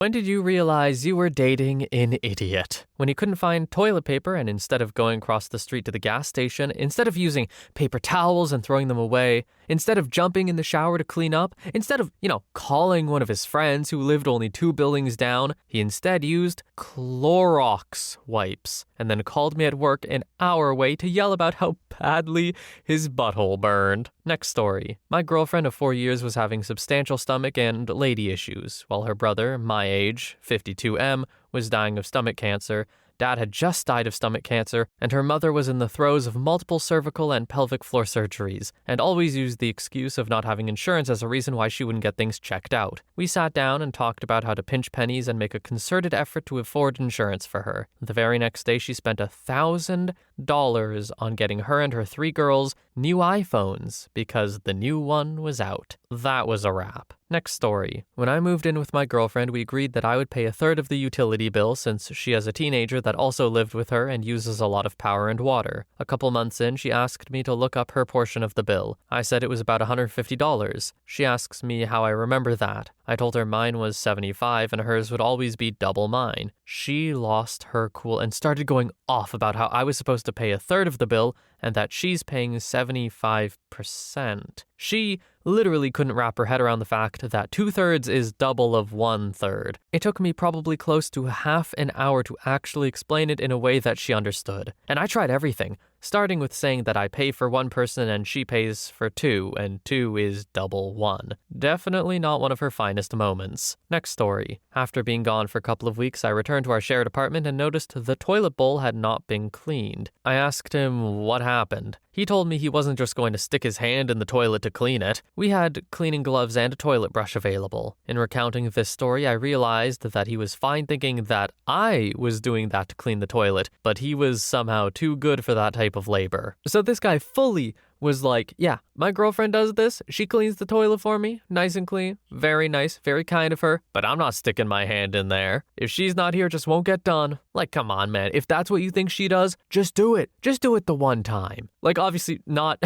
When did you realize you were dating an idiot? When he couldn't find toilet paper and instead of going across the street to the gas station, instead of using paper towels and throwing them away, instead of jumping in the shower to clean up, instead of, calling one of his friends who lived only 2 buildings down, he instead used Clorox wipes and then called me at work an hour away to yell about how badly his butthole burned. Next story. My girlfriend of 4 years was having substantial stomach and lady issues, while her brother, my age, 52M, was dying of stomach cancer. Dad had just died of stomach cancer, and her mother was in the throes of multiple cervical and pelvic floor surgeries, and always used the excuse of not having insurance as a reason why she wouldn't get things checked out. We sat down and talked about how to pinch pennies and make a concerted effort to afford insurance for her. The very next day, she spent $1,000 on getting her and her 3 girls new iPhones because the new one was out. That was a wrap. Next story. When I moved in with my girlfriend, we agreed that I would pay 1/3 of the utility bill since she has a teenager that also lived with her and uses a lot of power and water. A couple months in, she asked me to look up her portion of the bill. I said it was about $150. She asks me how I remember that. I told her mine was $75 and hers would always be double mine. She lost her cool and started going off about how I was supposed to pay 1/3 of the bill and that she's paying 75%. She literally couldn't wrap her head around the fact that 2/3 is double of 1/3. It took me probably close to half an hour to actually explain it in a way that she understood. And I tried everything, starting with saying that I pay for 1 person and she pays for 2, and 2 is double 1. Definitely not one of her finest moments. Next story. After being gone for a couple of weeks, I returned to our shared apartment and noticed the toilet bowl had not been cleaned. I asked him what happened. He told me he wasn't just going to stick his hand in the toilet to clean it. We had cleaning gloves and a toilet brush available. In recounting this story, I realized that he was fine thinking that I was doing that to clean the toilet, but he was somehow too good for that type of labor. So this guy fully was like, yeah, my girlfriend does this. She cleans the toilet for me, nice and clean. Very nice, very kind of her, but I'm not sticking my hand in there. If she's not here, it just won't get done. Like, come on, man. If that's what you think she does, just do it. Just do it the one time. Like, obviously not,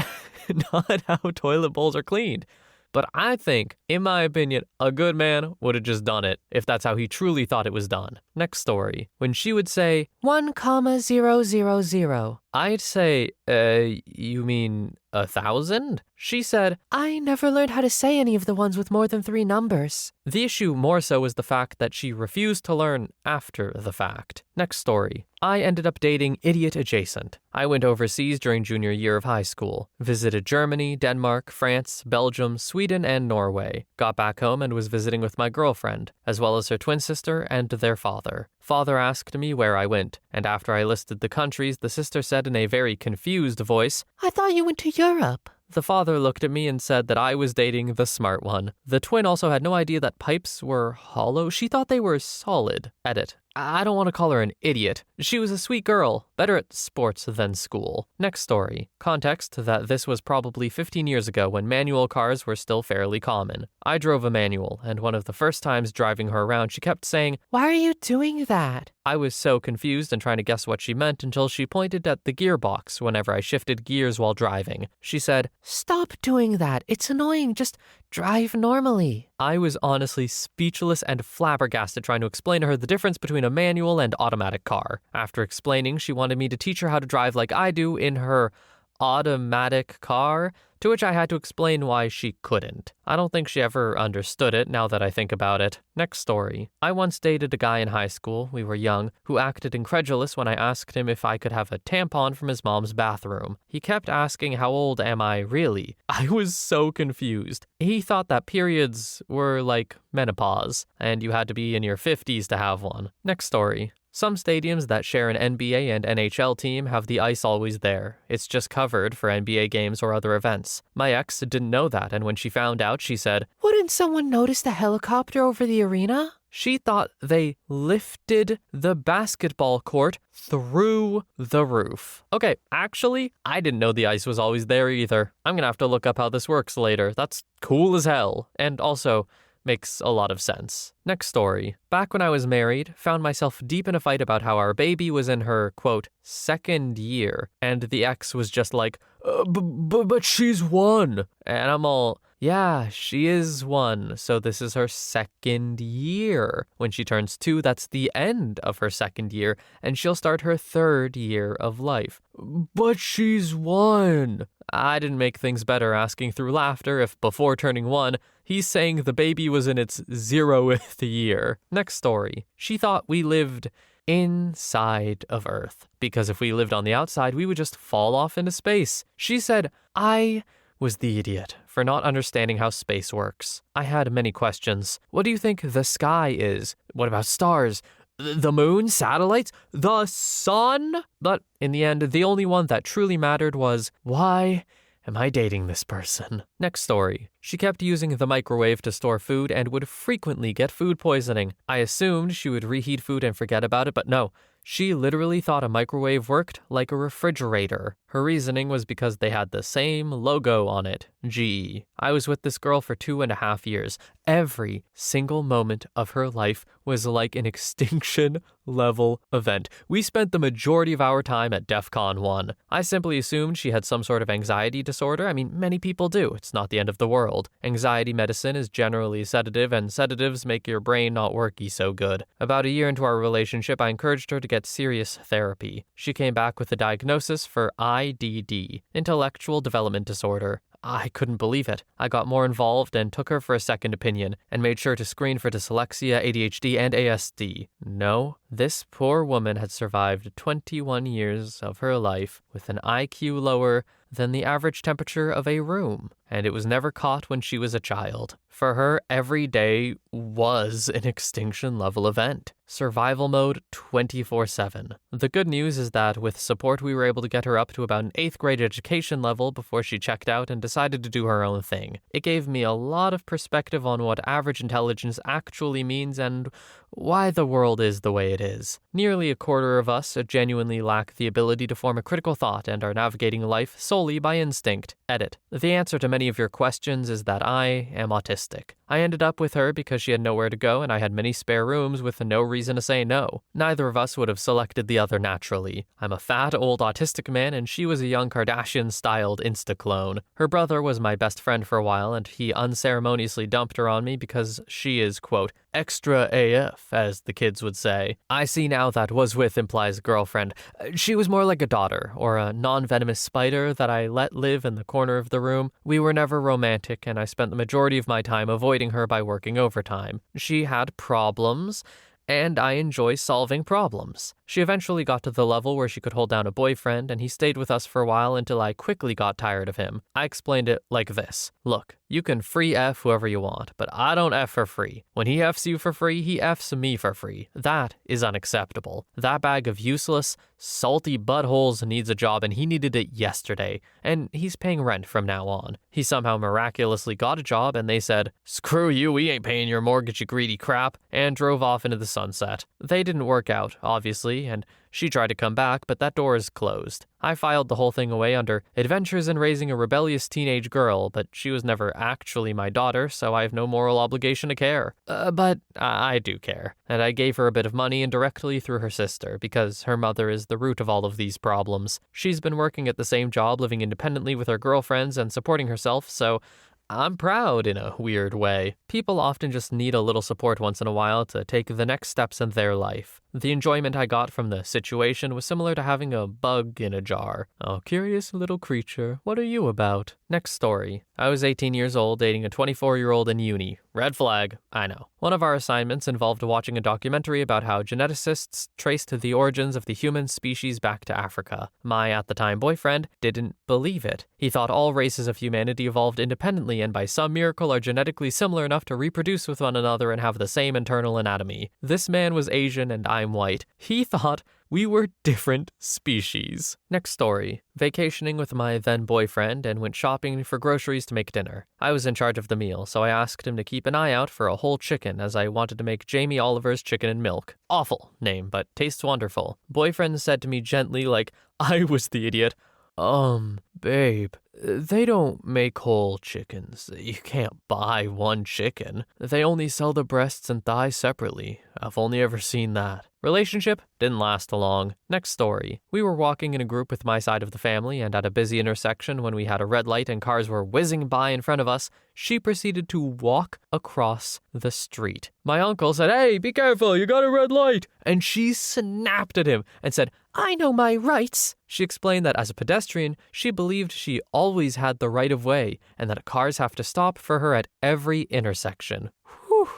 not how toilet bowls are cleaned. But I think, in my opinion, a good man would have just done it if that's how he truly thought it was done. Next story. When she would say 1,000, I'd say, you mean 1,000? She said, I never learned how to say any of the ones with more than 3 numbers. The issue more so was the fact that she refused to learn after the fact. Next story. I ended up dating idiot adjacent. I went overseas during junior year of high school, visited Germany, Denmark, France, Belgium, Sweden, and Norway. Got back home and was visiting with my girlfriend, as well as her twin sister and their father. Father asked me where I went, and after I listed the countries, the sister said in a very confused voice, I thought you went to Europe. The father looked at me and said that I was dating the smart one. The twin also had no idea that pipes were hollow. She thought they were solid. Edit. I don't want to call her an idiot. She was a sweet girl, better at sports than school. Next story. Context that this was probably 15 years ago when manual cars were still fairly common. I drove a manual, and one of the first times driving her around, she kept saying, Why are you doing that? I was so confused and trying to guess what she meant until she pointed at the gearbox whenever I shifted gears while driving. She said, Stop doing that. It's annoying. Just drive normally. I was honestly speechless and flabbergasted trying to explain to her the difference between a manual and automatic car. After explaining, she wanted me to teach her how to drive like I do in her automatic car, to which I had to explain why she couldn't. I don't think she ever understood it now that I think about it. Next story. I once dated a guy in high school, we were young, who acted incredulous when I asked him if I could have a tampon from his mom's bathroom. He kept asking how old am I really? I was so confused. He thought that periods were like menopause, and you had to be in your 50s to have one. Next story. Some stadiums that share an NBA and NHL team have the ice always there. It's just covered for NBA games or other events. My ex didn't know that, and when she found out, she said, Wouldn't someone notice the helicopter over the arena? She thought they lifted the basketball court through the roof. Okay, actually, I didn't know the ice was always there either. I'm gonna have to look up how this works later. That's cool as hell. And also, makes a lot of sense. Next story. Back when I was married, found myself deep in a fight about how our baby was in her, quote, 2nd year, and the ex was just like, but she's 1. And I'm all, Yeah, she is 1, so this is her 2nd year. When she turns 2, that's the end of her 2nd year, and she'll start her 3rd year of life. But she's 1. I didn't make things better asking through laughter if before turning 1, he's saying the baby was in its 0th year. Next story. She thought we lived inside of Earth, because if we lived on the outside, we would just fall off into space. She said, I was the idiot for not understanding how space works. I had many questions. What do you think the sky is? What about stars? The moon? Satellites? The sun? But in the end, the only one that truly mattered was, why am I dating this person? Next story. She kept using the microwave to store food and would frequently get food poisoning. I assumed she would reheat food and forget about it, but no. She literally thought a microwave worked like a refrigerator. Her reasoning was because they had the same logo on it, GE. I was with this girl for 2.5 years. Every single moment of her life was like an extinction level event. We spent the majority of our time at DEF CON 1. I simply assumed she had some sort of anxiety disorder. I mean, many people do. It's not the end of the world. Anxiety medicine is generally a sedative, and sedatives make your brain not worky so good. About a year into our relationship, I encouraged her to get serious therapy. She came back with a diagnosis for IDD, intellectual development disorder. I couldn't believe it. I got more involved and took her for a second opinion and made sure to screen for dyslexia, ADHD, and ASD. No, this poor woman had survived 21 years of her life with an IQ lower than the average temperature of a room, and it was never caught when she was a child. For her, every day was an extinction level event. Survival mode 24/7. The good news is that with support we were able to get her up to about an 8th grade education level before she checked out and decided to do her own thing. It gave me a lot of perspective on what average intelligence actually means and why the world is the way it is. Nearly a quarter of us genuinely lack the ability to form a critical thought and are navigating life solely by instinct. Edit. The answer to many of your questions is that I am autistic. I ended up with her because she had nowhere to go and I had many spare rooms with no reason to say no. Neither of us would have selected the other naturally. I'm a fat, old autistic man and she was a young Kardashian-styled Insta-clone. Her brother was my best friend for a while and he unceremoniously dumped her on me because she is, quote, extra AF, as the kids would say. I see now that was with implies girlfriend. She was more like a daughter, or a non-venomous spider that I let live in the corner of the room. We were never romantic, and I spent the majority of my time avoiding her by working overtime. She had problems, and I enjoy solving problems. She eventually got to the level where she could hold down a boyfriend, and he stayed with us for a while until I quickly got tired of him. I explained it like this. Look, you can free F whoever you want, but I don't F for free. When he Fs you for free, he Fs me for free. That is unacceptable. That bag of useless, salty buttholes needs a job, and he needed it yesterday, and he's paying rent from now on. He somehow miraculously got a job, and they said, screw you, we ain't paying your mortgage, you greedy crap, and drove off into the sunset. They didn't work out, obviously, and she tried to come back, but that door is closed. I filed the whole thing away under Adventures in Raising a Rebellious Teenage Girl, but she was never actually my daughter, so I have no moral obligation to care. But I do care, and I gave her a bit of money indirectly through her sister, because her mother is the root of all of these problems. She's been working at the same job, living independently with her girlfriends, and supporting herself, so I'm proud in a weird way. People often just need a little support once in a while to take the next steps in their life. The enjoyment I got from the situation was similar to having a bug in a jar. Oh, curious little creature, what are you about? Next story. I was 18 years old dating a 24-year-old in uni. Red flag, I know. One of our assignments involved watching a documentary about how geneticists traced the origins of the human species back to Africa. My at-the-time boyfriend didn't believe it. He thought all races of humanity evolved independently and by some miracle are genetically similar enough to reproduce with one another and have the same internal anatomy. This man was Asian and I'm white. He thought we were different species. Next story. Vacationing with my then boyfriend and went shopping for groceries to make dinner. I was in charge of the meal, so I asked him to keep an eye out for a whole chicken as I wanted to make Jamie Oliver's chicken and milk. Awful name, but tastes wonderful. Boyfriend said to me gently, like I was the idiot, babe, They don't make whole chickens. You can't buy one chicken. They only sell the breasts and thighs separately. I've only ever seen that. Relationship didn't last long. Next story. We were walking in a group with my side of the family, and at a busy intersection when we had a red light and cars were whizzing by in front of us, she proceeded to walk across the street. My uncle said, "Hey, be careful, you got a red light." And she snapped at him and said, "I know my rights." She explained that as a pedestrian, she believed she always had the right of way and that cars have to stop for her at every intersection. Whew.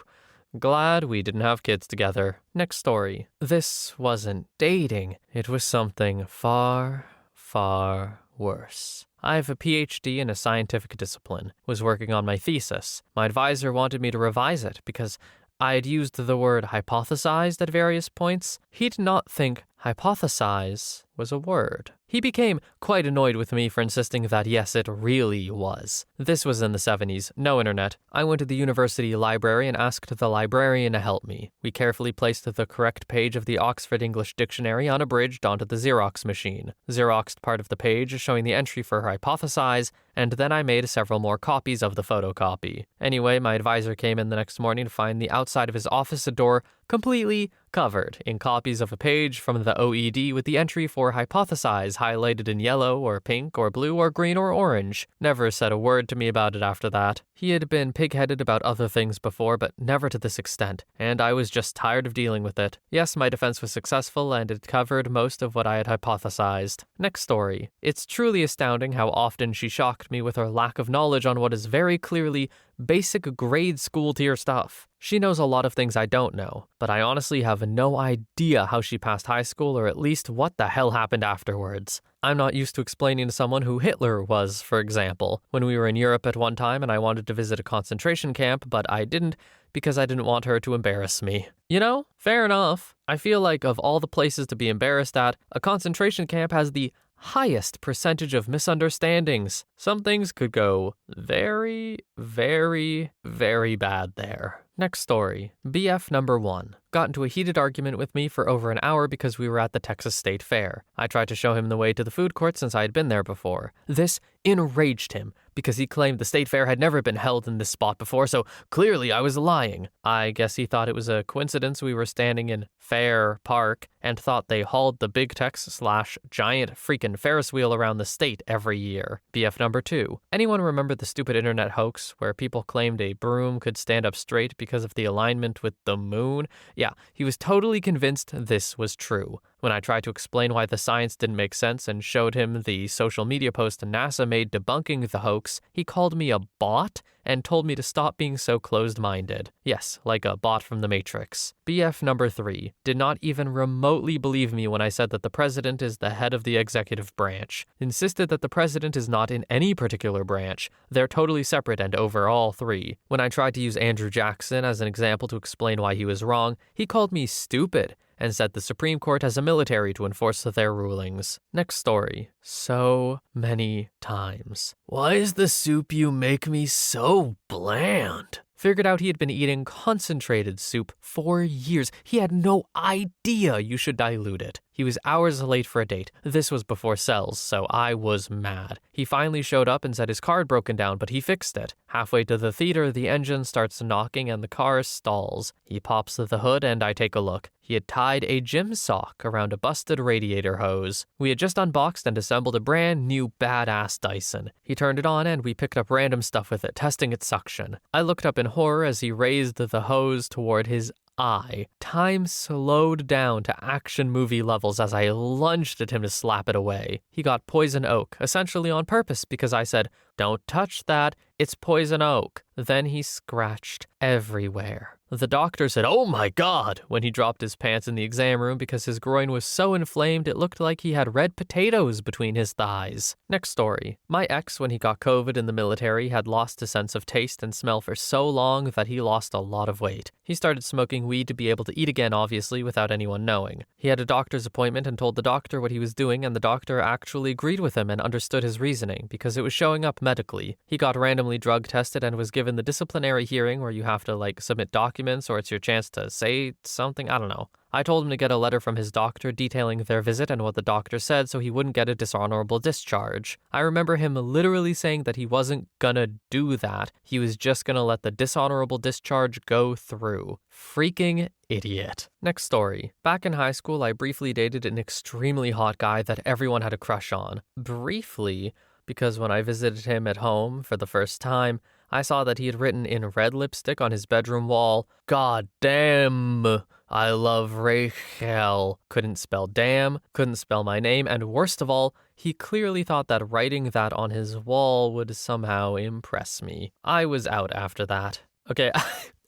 Glad we didn't have kids together. Next story. This wasn't dating. It was something far, far worse. I have a PhD in a scientific discipline, was working on my thesis. My advisor wanted me to revise it because I had used the word hypothesized at various points. He did not think hypothesize was a word. He became quite annoyed with me for insisting that yes, it really was. This was in the 70s, no internet. I went to the university library and asked the librarian to help me. We carefully placed the correct page of the Oxford English Dictionary unabridged onto the Xerox machine. Xeroxed part of the page showing the entry for hypothesize, and then I made several more copies of the photocopy. Anyway, my advisor came in the next morning to find the outside of his office door completely covered in copies of a page from the OED with the entry for hypothesize highlighted in yellow or pink or blue or green or orange. Never said a word to me about it after that. He had been pig-headed about other things before, but never to this extent, and I was just tired of dealing with it. Yes, my defense was successful, and it covered most of what I had hypothesized. Next story. It's truly astounding how often she shocked me with her lack of knowledge on what is very clearly basic grade school tier stuff. She knows a lot of things I don't know, but I honestly have no idea how she passed high school or at least what the hell happened afterwards. I'm not used to explaining to someone who Hitler was, for example. When we were in Europe at one time and I wanted to visit a concentration camp, but I didn't because I didn't want her to embarrass me. You know, fair enough. I feel like of all the places to be embarrassed at, a concentration camp has the highest percentage of misunderstandings. Some things could go very, very, very bad there. Next story. BF number 1 got into a heated argument with me for over an hour because we were at the Texas State Fair. I tried to show him the way to the food court since I had been there before. This enraged him because he claimed the state fair had never been held in this spot before, so clearly I was lying. I guess he thought it was a coincidence we were standing in Fair Park and thought they hauled the big Tex/giant freaking Ferris wheel around the state every year. BF number 2. Anyone remember the stupid internet hoax where people claimed a broom could stand up straight because of the alignment with the moon? Yeah, he was totally convinced this was true. When I tried to explain why the science didn't make sense and showed him the social media post NASA made debunking the hoax, he called me a bot and told me to stop being so closed-minded. Yes, like a bot from the Matrix. BF number 3 did not even remotely believe me when I said that the president is the head of the executive branch. Insisted that the president is not in any particular branch. They're totally separate and over all three. When I tried to use Andrew Jackson as an example to explain why he was wrong, he called me stupid and said the Supreme Court has a military to enforce their rulings. Next story. So many times. Why is the soup you make me so bland? Figured out he had been eating concentrated soup for years. He had no idea you should dilute it. He was hours late for a date. This was before cells, so I was mad. He finally showed up and said his car had broken down, but he fixed it. Halfway to the theater, the engine starts knocking and the car stalls. He pops the hood and I take a look. He had tied a gym sock around a busted radiator hose. We had just unboxed and assembled a brand new badass Dyson. He turned it on and we picked up random stuff with it, testing its suction. I looked up in horror as he raised the hose toward his eye. Time slowed down to action movie levels as I lunged at him to slap it away. He got poison oak, essentially on purpose because I said, "Don't touch that, it's poison oak." Then he scratched everywhere. The doctor said, "Oh my God," when he dropped his pants in the exam room because his groin was so inflamed it looked like he had red potatoes between his thighs. Next story. My ex, when he got COVID in the military, had lost his sense of taste and smell for so long that he lost a lot of weight. He started smoking weed to be able to eat again, obviously, without anyone knowing. He had a doctor's appointment and told the doctor what he was doing, and the doctor actually agreed with him and understood his reasoning because it was showing up medically. He got randomly drug tested and was given the disciplinary hearing where you have to, submit documents or it's your chance to say something. I don't know. I told him to get a letter from his doctor detailing their visit and what the doctor said so he wouldn't get a dishonorable discharge. I remember him literally saying that he wasn't gonna do that. He was just gonna let the dishonorable discharge go through. Freaking idiot. Next story. Back in high school, I briefly dated an extremely hot guy that everyone had a crush on. Briefly, because when I visited him at home for the first time, I saw that he had written in red lipstick on his bedroom wall, "God damn, I love Rachel." Couldn't spell damn, couldn't spell my name, and worst of all, he clearly thought that writing that on his wall would somehow impress me. I was out after that. Okay,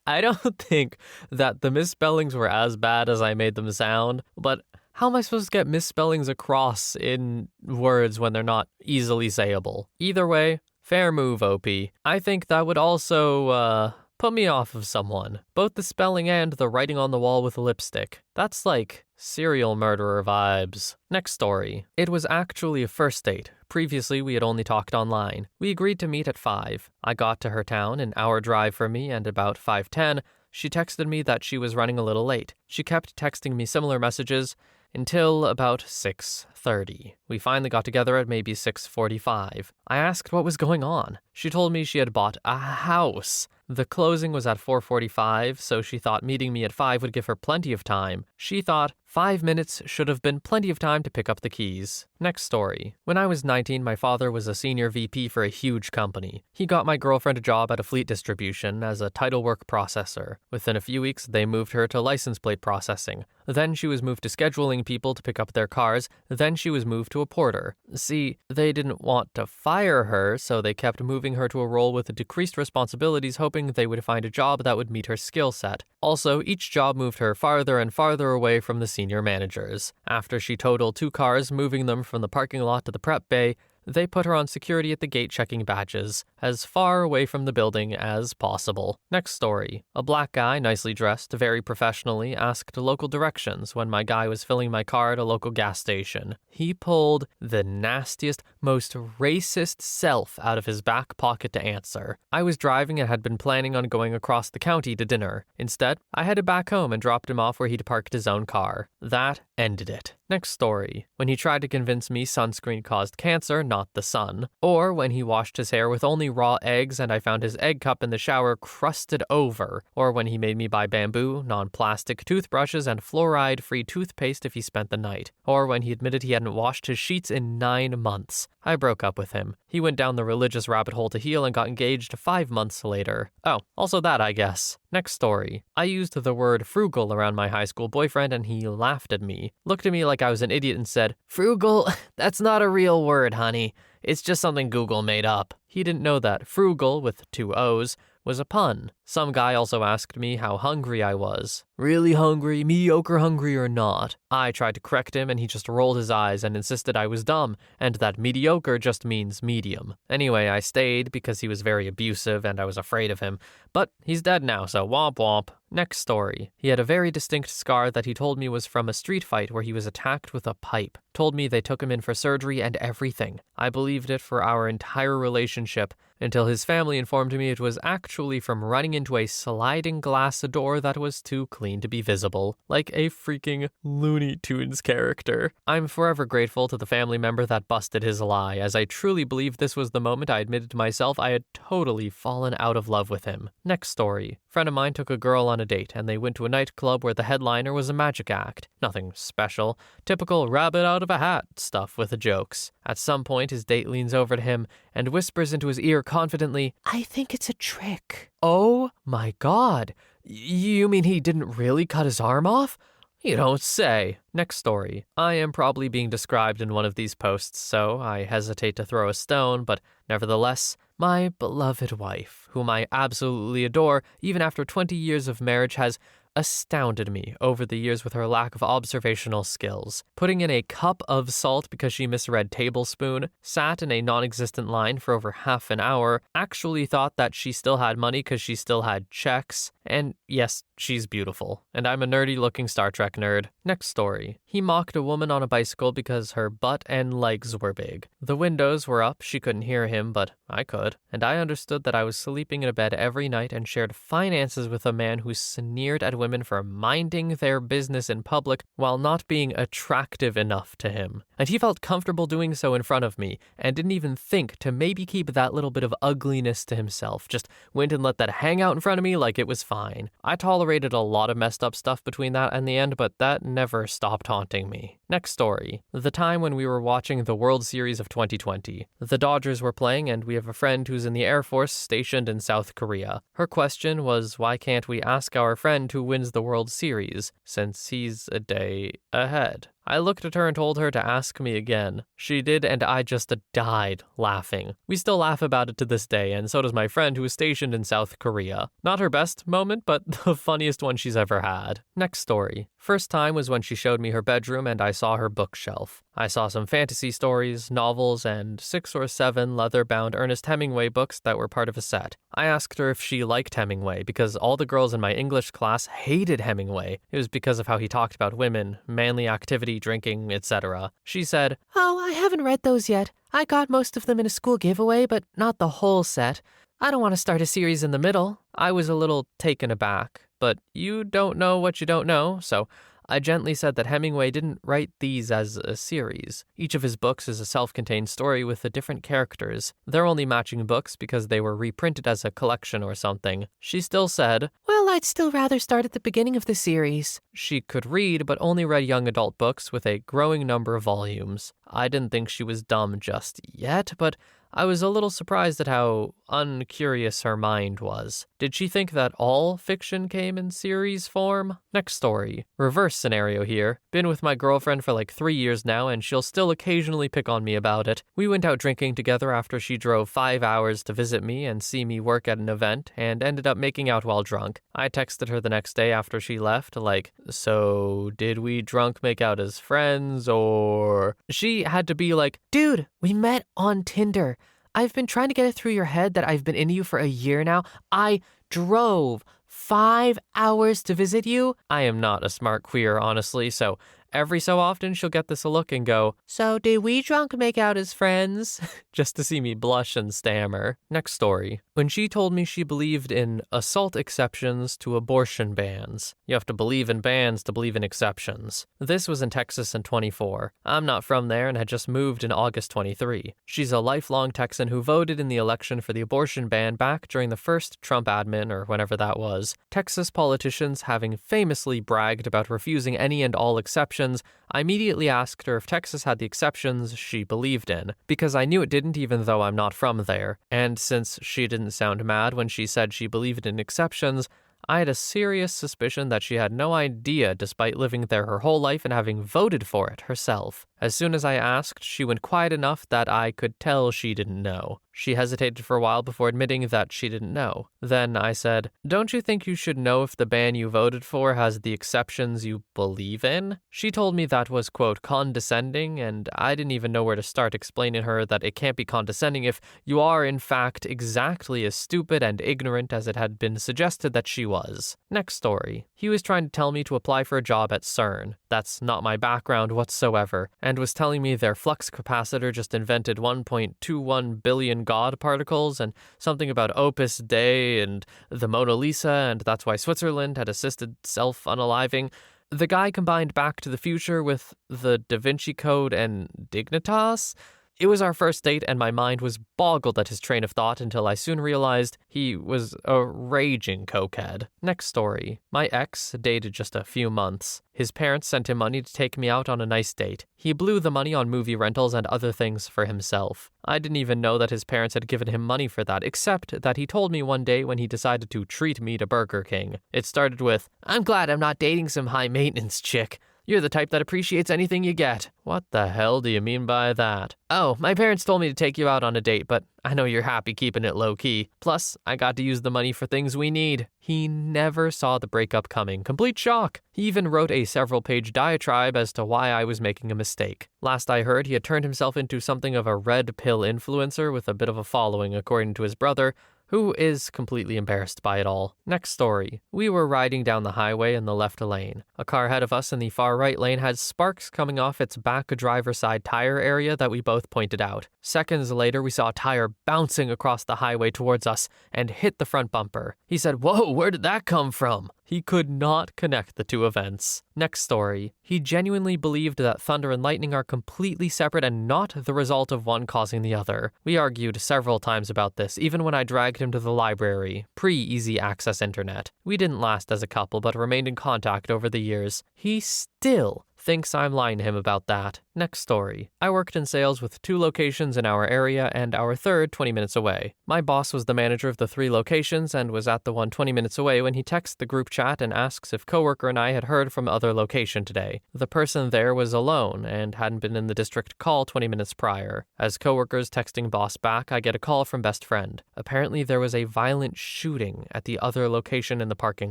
I don't think that the misspellings were as bad as I made them sound, but how am I supposed to get misspellings across in words when they're not easily sayable? Either way, fair move, OP. I think that would also, put me off of someone. Both the spelling and the writing on the wall with lipstick. That's like serial murderer vibes. Next story. It was actually a first date. Previously, we had only talked online. We agreed to meet at 5. I got to her town, an hour drive from me, and about 5:10, she texted me that she was running a little late. She kept texting me similar messages until about 6:30. We finally got together at maybe 6:45. I asked what was going on. She told me she had bought a house. The closing was at 4:45, so she thought meeting me at 5 would give her plenty of time. She thought 5 minutes should have been plenty of time to pick up the keys. Next story. When I was 19, my father was a senior VP for a huge company. He got my girlfriend a job at a fleet distribution as a title work processor. Within a few weeks, they moved her to license plate processing. Then she was moved to scheduling people to pick up their cars. Then she was moved to a porter. See, they didn't want to fire her, so they kept moving her to a role with decreased responsibilities, hoping they would find a job that would meet her skill set. Also, each job moved her farther and farther away from the senior managers. After she totaled 2 cars, moving them from the parking lot to the prep bay, they put her on security at the gate checking badges, as far away from the building as possible. Next story. A black guy, nicely dressed, very professionally, asked local directions when my guy was filling my car at a local gas station. He pulled the nastiest, most racist self out of his back pocket to answer. I was driving and had been planning on going across the county to dinner. Instead, I headed back home and dropped him off where he'd parked his own car. That ended it. Next story. When he tried to convince me sunscreen caused cancer, not the sun. Or when he washed his hair with only raw eggs and I found his egg cup in the shower crusted over. Or when he made me buy bamboo, non-plastic toothbrushes and fluoride-free toothpaste if he spent the night. Or when he admitted he hadn't washed his sheets in 9 months. I broke up with him. He went down the religious rabbit hole to heal and got engaged 5 months later. Oh, also that, I guess. Next story. I used the word frugal around my high school boyfriend and he laughed at me, looked at me like I was an idiot and said, "Frugal? That's not a real word, honey. It's just something Google made up." He didn't know that frugal, with 2 O's, was a pun. Some guy also asked me how hungry I was. Really hungry, mediocre hungry or not? I tried to correct him and he just rolled his eyes and insisted I was dumb and that mediocre just means medium. Anyway, I stayed because he was very abusive and I was afraid of him. But he's dead now, so womp womp. Next story. He had a very distinct scar that he told me was from a street fight where he was attacked with a pipe. Told me they took him in for surgery and everything. I believed it for our entire relationship until his family informed me it was actually from running into a sliding glass door that was too clean to be visible, like a freaking Looney Tunes character. I'm forever grateful to the family member that busted his lie, as I truly believe this was the moment I admitted to myself I had totally fallen out of love with him. Next story. A friend of mine took a girl on a date, and they went to a nightclub where the headliner was a magic act. Nothing special. Typical rabbit out of a hat stuff with the jokes. At some point, his date leans over to him and whispers into his ear confidently, "I think it's a trick." Oh my god. You mean he didn't really cut his arm off? You don't say. Next story. I am probably being described in one of these posts, so I hesitate to throw a stone, but nevertheless, my beloved wife, whom I absolutely adore, even after 20 years of marriage, has astounded me over the years with her lack of observational skills. Putting in a cup of salt because she misread tablespoon, sat in a non-existent line for over half an hour, actually thought that she still had money because she still had checks, and yes, she's beautiful, and I'm a nerdy-looking Star Trek nerd. Next story. He mocked a woman on a bicycle because her butt and legs were big. The windows were up, she couldn't hear him, but I could, and I understood that I was sleeping in a bed every night and shared finances with a man who sneered at women for minding their business in public while not being attractive enough to him. And he felt comfortable doing so in front of me, and didn't even think to maybe keep that little bit of ugliness to himself, just went and let that hang out in front of me like it was fine. I tolerated a lot of messed up stuff between that and the end, but that never stopped haunting me. Next story. The time when we were watching the World Series of 2020. The Dodgers were playing, and we have a friend who's in the Air Force stationed in South Korea. Her question was, why can't we ask our friend who wins the World Series, since he's a day ahead? I looked at her and told her to ask me again. She did, and I just died laughing. We still laugh about it to this day, and so does my friend who is stationed in South Korea. Not her best moment, but the funniest one she's ever had. Next story. First time was when she showed me her bedroom and I saw her bookshelf. I saw some fantasy stories, novels, and 6 or 7 leather-bound Ernest Hemingway books that were part of a set. I asked her if she liked Hemingway, because all the girls in my English class hated Hemingway. It was because of how he talked about women, manly activity, drinking, etc. She said, "Oh, I haven't read those yet. I got most of them in a school giveaway, but not the whole set. I don't want to start a series in the middle." I was a little taken aback, but you don't know what you don't know, so I gently said that Hemingway didn't write these as a series. Each of his books is a self-contained story with the different characters. They're only matching books because they were reprinted as a collection or something. She still said, "Well, I'd still rather start at the beginning of the series." She could read, but only read young adult books with a growing number of volumes. I didn't think she was dumb just yet, but I was a little surprised at how uncurious her mind was. Did she think that all fiction came in series form? Next story. Reverse scenario here. Been with my girlfriend for like 3 years now, and she'll still occasionally pick on me about it. We went out drinking together after she drove 5 hours to visit me and see me work at an event, and ended up making out while drunk. I texted her the next day after she left, like, "So, did we drunk make out as friends, or..." She had to be like, "Dude, we met on Tinder. I've been trying to get it through your head that I've been into you for a year now. I drove 5 hours to visit you." I am not a smart queer, honestly, so every so often she'll get this look and go, "So did we drunk make out as friends?" just to see me blush and stammer. Next story. When she told me she believed in assault exceptions to abortion bans. You have to believe in bans to believe in exceptions. This was in Texas in 24. I'm not from there and had just moved in August 23. She's a lifelong Texan who voted in the election for the abortion ban back during the first Trump admin, or whenever that was. Texas politicians having famously bragged about refusing any and all exceptions, I immediately asked her if Texas had the exceptions she believed in, because I knew it didn't even though I'm not from there. And since she didn't sound mad when she said she believed in exceptions, I had a serious suspicion that she had no idea despite living there her whole life and having voted for it herself. As soon as I asked, she went quiet enough that I could tell she didn't know. She hesitated for a while before admitting that she didn't know. Then I said, "Don't you think you should know if the ban you voted for has the exceptions you believe in?" She told me that was, quote, condescending, and I didn't even know where to start explaining her that it can't be condescending if you are, in fact, exactly as stupid and ignorant as it had been suggested that she was. Next story. He was trying to tell me to apply for a job at CERN. That's not my background whatsoever, and was telling me their flux capacitor just invented 1.21 billion God particles, and something about Opus Dei and the Mona Lisa, and that's why Switzerland had assisted self-unaliving. The guy combined Back to the Future with the Da Vinci Code and Dignitas. It was our first date, and my mind was boggled at his train of thought until I soon realized he was a raging cokehead. Next story. My ex dated just a few months. His parents sent him money to take me out on a nice date. He blew the money on movie rentals and other things for himself. I didn't even know that his parents had given him money for that, except that he told me one day when he decided to treat me to Burger King. It started with, "I'm glad I'm not dating some high-maintenance chick. You're the type that appreciates anything you get." What the hell do you mean by that? "Oh, my parents told me to take you out on a date, but I know you're happy keeping it low-key. Plus, I got to use the money for things we need." He never saw the breakup coming. Complete shock. He even wrote a several-page diatribe as to why I was making a mistake. Last I heard, he had turned himself into something of a red pill influencer with a bit of a following, according to his brother, who is completely embarrassed by it all. Next story. We were riding down the highway in the left lane. A car ahead of us in the far right lane had sparks coming off its back driver's side tire area that we both pointed out. Seconds later, we saw a tire bouncing across the highway towards us and hit the front bumper. He said, "Whoa, where did that come from?" He could not connect the two events. Next story. He genuinely believed that thunder and lightning are completely separate and not the result of one causing the other. We argued several times about this, even when I dragged him to the library, pre-easy access internet. We didn't last as a couple, but remained in contact over the years. He still thinks I'm lying to him about that. Next story. I worked in sales with 2 locations in our area and our third 20 minutes away. My boss was the manager of the 3 locations and was at the one 20 minutes away when he texts the group chat and asks if coworker and I had heard from other location today. The person there was alone and hadn't been in the district call 20 minutes prior. As coworkers texting boss back, I get a call from best friend. Apparently there was a violent shooting at the other location in the parking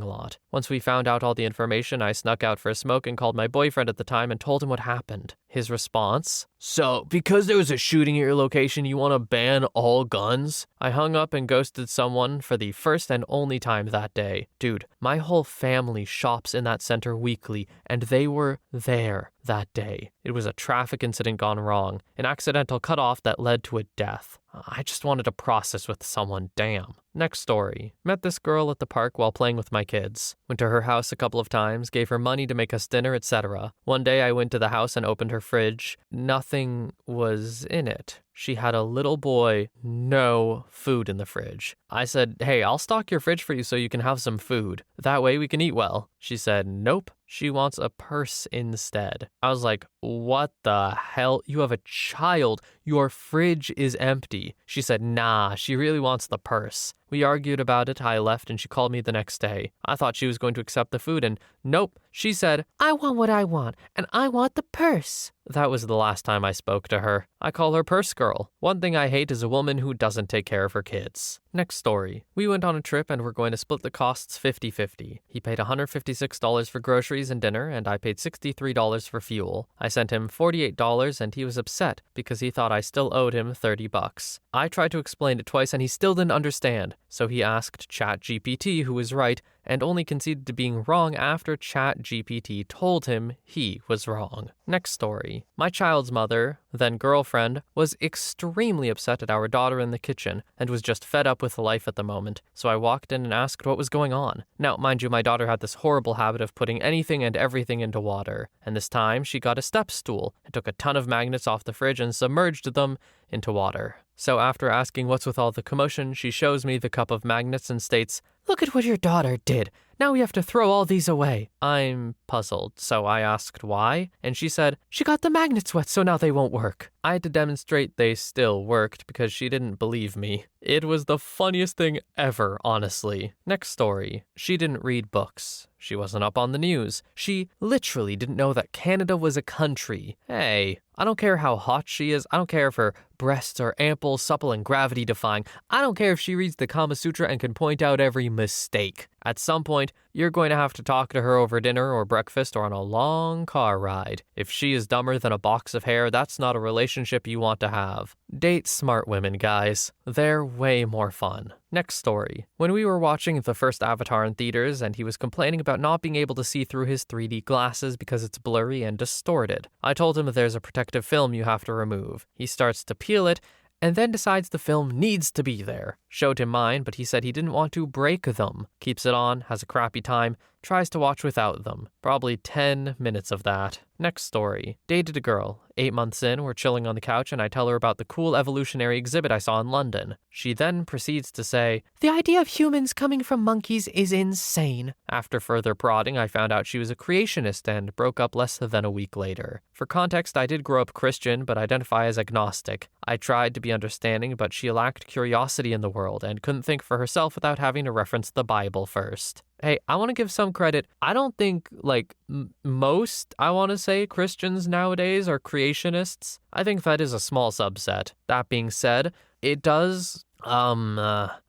lot. Once we found out all the information, I snuck out for a smoke and called my boyfriend at the time and told him what happened. His response, "So, because there was a shooting at your location, you want to ban all guns?" I hung up and ghosted someone for the first and only time that day. Dude, my whole family shops in that center weekly, and they were there that day. It was a traffic incident gone wrong, an accidental cutoff that led to a death. I just wanted to process with someone, damn. Next story. Met this girl at the park while playing with my kids. Went to her house a couple of times, gave her money to make us dinner, etc. One day I went to the house and opened her fridge. Nothing was in it. She had a little boy, no food in the fridge. I said, "Hey, I'll stock your fridge for you so you can have some food. That way we can eat well." She said, "Nope. She wants a purse instead." I was like, "What the hell? You have a child. Your fridge is empty." She said, "Nah, she really wants the purse." We argued about it, I left, and she called me the next day. I thought she was going to accept the food, and nope. She said, "I want what I want, and I want the purse." That was the last time I spoke to her. I call her Purse Girl. One thing I hate is a woman who doesn't take care of her kids. Next story. We went on a trip and we're going to split the costs 50-50. He paid $156 for groceries and dinner, and I paid $63 for fuel. I sent him $48 and he was upset because he thought I still owed him $30. I tried to explain it twice and he still didn't understand. So he asked ChatGPT who was right and only conceded to being wrong after ChatGPT told him he was wrong. Next story. My child's mother, then girlfriend, was extremely upset at our daughter in the kitchen and was just fed up with life at the moment, so I walked in and asked what was going on. Now, mind you, my daughter had this horrible habit of putting anything and everything into water, and this time she got a step stool and took a ton of magnets off the fridge and submerged them into water. So after asking what's with all the commotion, she shows me the cup of magnets and states, "Look at what your daughter did. Now we have to throw all these away." I'm puzzled, so I asked why, and she said, "She got the magnets wet, so now they won't work." I had to demonstrate they still worked because she didn't believe me. It was the funniest thing ever, honestly. Next story. She didn't read books. She wasn't up on the news. She literally didn't know that Canada was a country. Hey, I don't care how hot she is. I don't care if her breasts are ample, supple, and gravity-defying. I don't care if she reads the Kama Sutra and can point out every mistake. At some point, you're going to have to talk to her over dinner or breakfast or on a long car ride. If she is dumber than a box of hair, that's not a relationship you want to have. Date smart women, guys. They're way more fun. Next story. When we were watching the first Avatar in theaters and he was complaining about not being able to see through his 3D glasses because it's blurry and distorted, I told him there's a protective film you have to remove. He starts to peel it and then decides the film needs to be there. Showed him mine, but he said he didn't want to break them. Keeps it on, has a crappy time, tries to watch without them. Probably 10 minutes of that. Next story. Dated a girl. 8 months in, we're chilling on the couch and I tell her about the cool evolutionary exhibit I saw in London. She then proceeds to say, "The idea of humans coming from monkeys is insane." After further prodding, I found out she was a creationist and broke up less than a week later. For context, I did grow up Christian, but identify as agnostic. I tried to be understanding, but she lacked curiosity in the world and couldn't think for herself without having to reference the Bible first. Hey, I want to give some credit. I don't think, most, I want to say, Christians nowadays are creationists. I think that is a small subset. That being said, it does,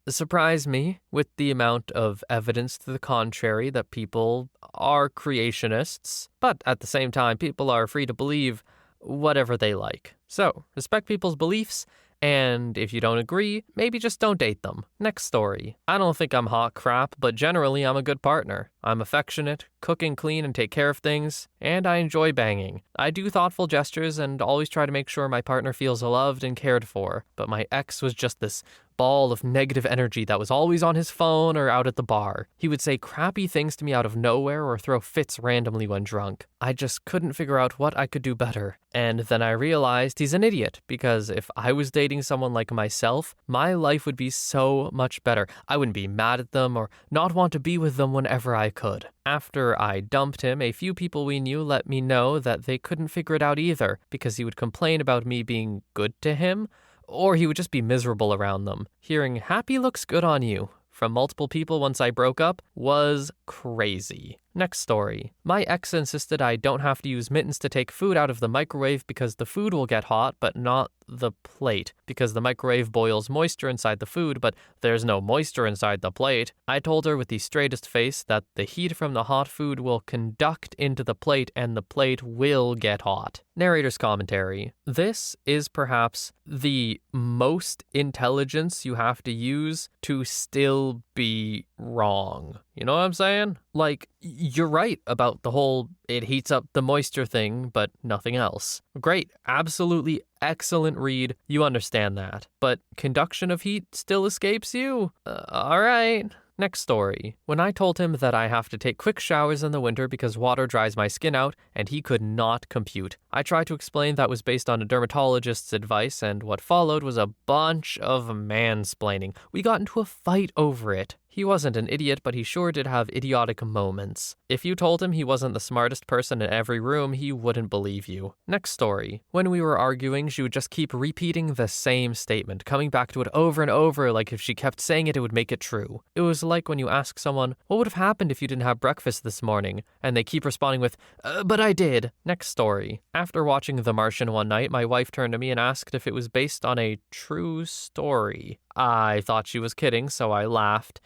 surprise me with the amount of evidence to the contrary that people are creationists. But at the same time, people are free to believe whatever they like. So, respect people's beliefs And if you don't agree, maybe just don't date them. Next story. I don't think I'm hot crap, but generally I'm a good partner. I'm affectionate, cook and clean and take care of things, and I enjoy banging. I do thoughtful gestures and always try to make sure my partner feels loved and cared for, but my ex was just this ball of negative energy that was always on his phone or out at the bar. He would say crappy things to me out of nowhere or throw fits randomly when drunk. I just couldn't figure out what I could do better. And then I realized he's an idiot, because if I was dating someone like myself, my life would be so much better. I wouldn't be mad at them or not want to be with them whenever I could. After I dumped him, a few people we knew let me know that they couldn't figure it out either, because he would complain about me being good to him, or he would just be miserable around them. Hearing "happy looks good on you" from multiple people once I broke up was crazy. Next story. My ex insisted I don't have to use mittens to take food out of the microwave because the food will get hot, but not the plate, because the microwave boils moisture inside the food, but there's no moisture inside the plate. I told her with the straightest face that the heat from the hot food will conduct into the plate and the plate will get hot. Narrator's commentary. This is perhaps the most intelligence you have to use to still be wrong. You know what I'm saying? Like, you're right about the whole it heats up the moisture thing, but nothing else. Great, absolutely excellent read. You understand that. But conduction of heat still escapes you? All right. Next story. When I told him that I have to take quick showers in the winter because water dries my skin out, and he could not compute. I tried to explain that was based on a dermatologist's advice, and what followed was a bunch of mansplaining. We got into a fight over it. He wasn't an idiot, but he sure did have idiotic moments. If you told him he wasn't the smartest person in every room, he wouldn't believe you. Next story. When we were arguing, she would just keep repeating the same statement, coming back to it over and over, like if she kept saying it, it would make it true. It was like when you ask someone, "What would have happened if you didn't have breakfast this morning?" And they keep responding with, "But I did." Next story. After watching The Martian one night, my wife turned to me and asked if it was based on a true story. I thought she was kidding, so I laughed.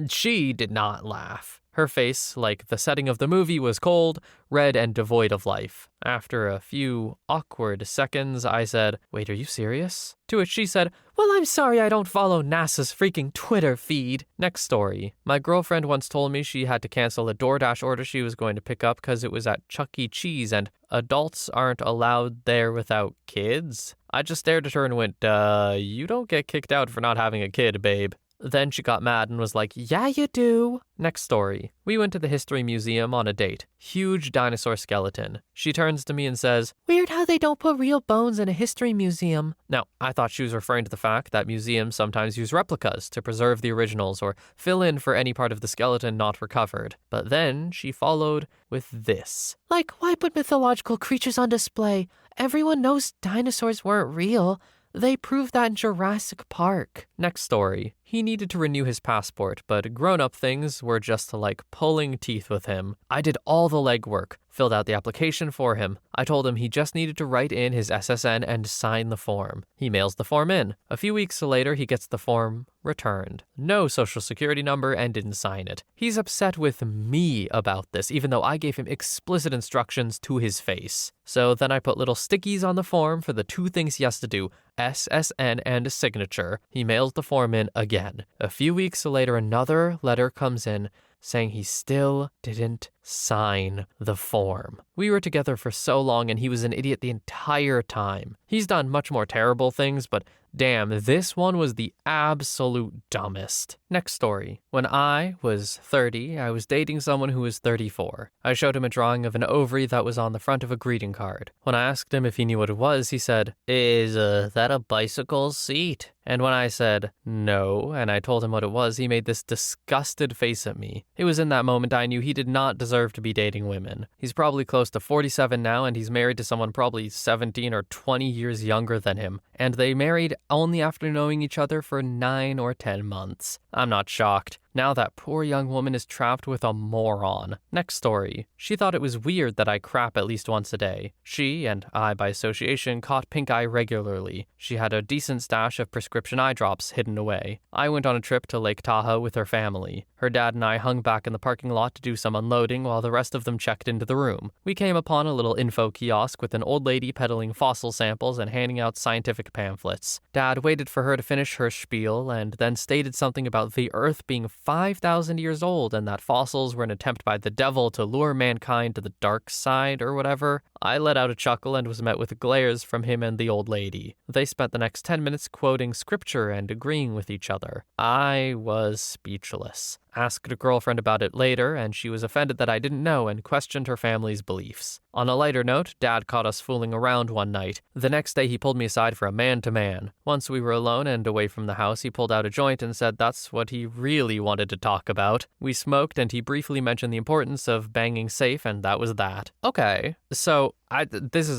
She did not laugh. Her face, like the setting of the movie, was cold, red, and devoid of life. After a few awkward seconds, I said, "Wait, are you serious?" To which she said, "Well, I'm sorry I don't follow NASA's freaking Twitter feed." Next story. My girlfriend once told me she had to cancel a DoorDash order she was going to pick up because it was at Chuck E. Cheese and adults aren't allowed there without kids. I just stared at her and went, you don't get kicked out for not having a kid, babe. Then she got mad and was like, "Yeah, you do." Next story. We went to the history museum on a date. Huge dinosaur skeleton. She turns to me and says, "Weird how they don't put real bones in a history museum." Now, I thought she was referring to the fact that museums sometimes use replicas to preserve the originals or fill in for any part of the skeleton not recovered. But then she followed with this. "Like, why put mythological creatures on display? Everyone knows dinosaurs weren't real. They proved that in Jurassic Park." Next story. He needed to renew his passport, but grown-up things were just like pulling teeth with him. I did all the legwork, filled out the application for him. I told him he just needed to write in his SSN and sign the form. He mails the form in. A few weeks later, he gets the form returned. No social security number and didn't sign it. He's upset with me about this, even though I gave him explicit instructions to his face. So then I put little stickies on the form for the two things he has to do, SSN and signature. He mails the form in again. A few weeks later, another letter comes in saying he still didn't sign the form. We were together for so long and he was an idiot the entire time. He's done much more terrible things, but damn, this one was the absolute dumbest. Next story. When I was 30, I was dating someone who was 34. I showed him a drawing of an ovary that was on the front of a greeting card. When I asked him if he knew what it was, he said, "Is that a bicycle seat?" And when I said no, and I told him what it was, he made this disgusted face at me. It was in that moment I knew he did not deserve to be dating women. He's probably close to 47 now, and he's married to someone probably 17 or 20 years younger than him. And they married only after knowing each other for 9 or 10 months. I'm not shocked. Now that poor young woman is trapped with a moron. Next story. She thought it was weird that I crap at least once a day. She, and I by association, caught pink eye regularly. She had a decent stash of prescription eye drops hidden away. I went on a trip to Lake Tahoe with her family. Her dad and I hung back in the parking lot to do some unloading while the rest of them checked into the room. We came upon a little info kiosk with an old lady peddling fossil samples and handing out scientific pamphlets. Dad waited for her to finish her spiel and then stated something about the Earth being 5,000 years old and that fossils were an attempt by the devil to lure mankind to the dark side or whatever. I let out a chuckle and was met with glares from him and the old lady. They spent the next 10 minutes quoting scripture and agreeing with each other. I was speechless. Asked a girlfriend about it later, and she was offended that I didn't know and questioned her family's beliefs. On a lighter note, Dad caught us fooling around one night. The next day he pulled me aside for a man-to-man. Once we were alone and away from the house, he pulled out a joint and said that's what he really wanted to talk about. We smoked and he briefly mentioned the importance of banging safe, and that was that. Okay, so this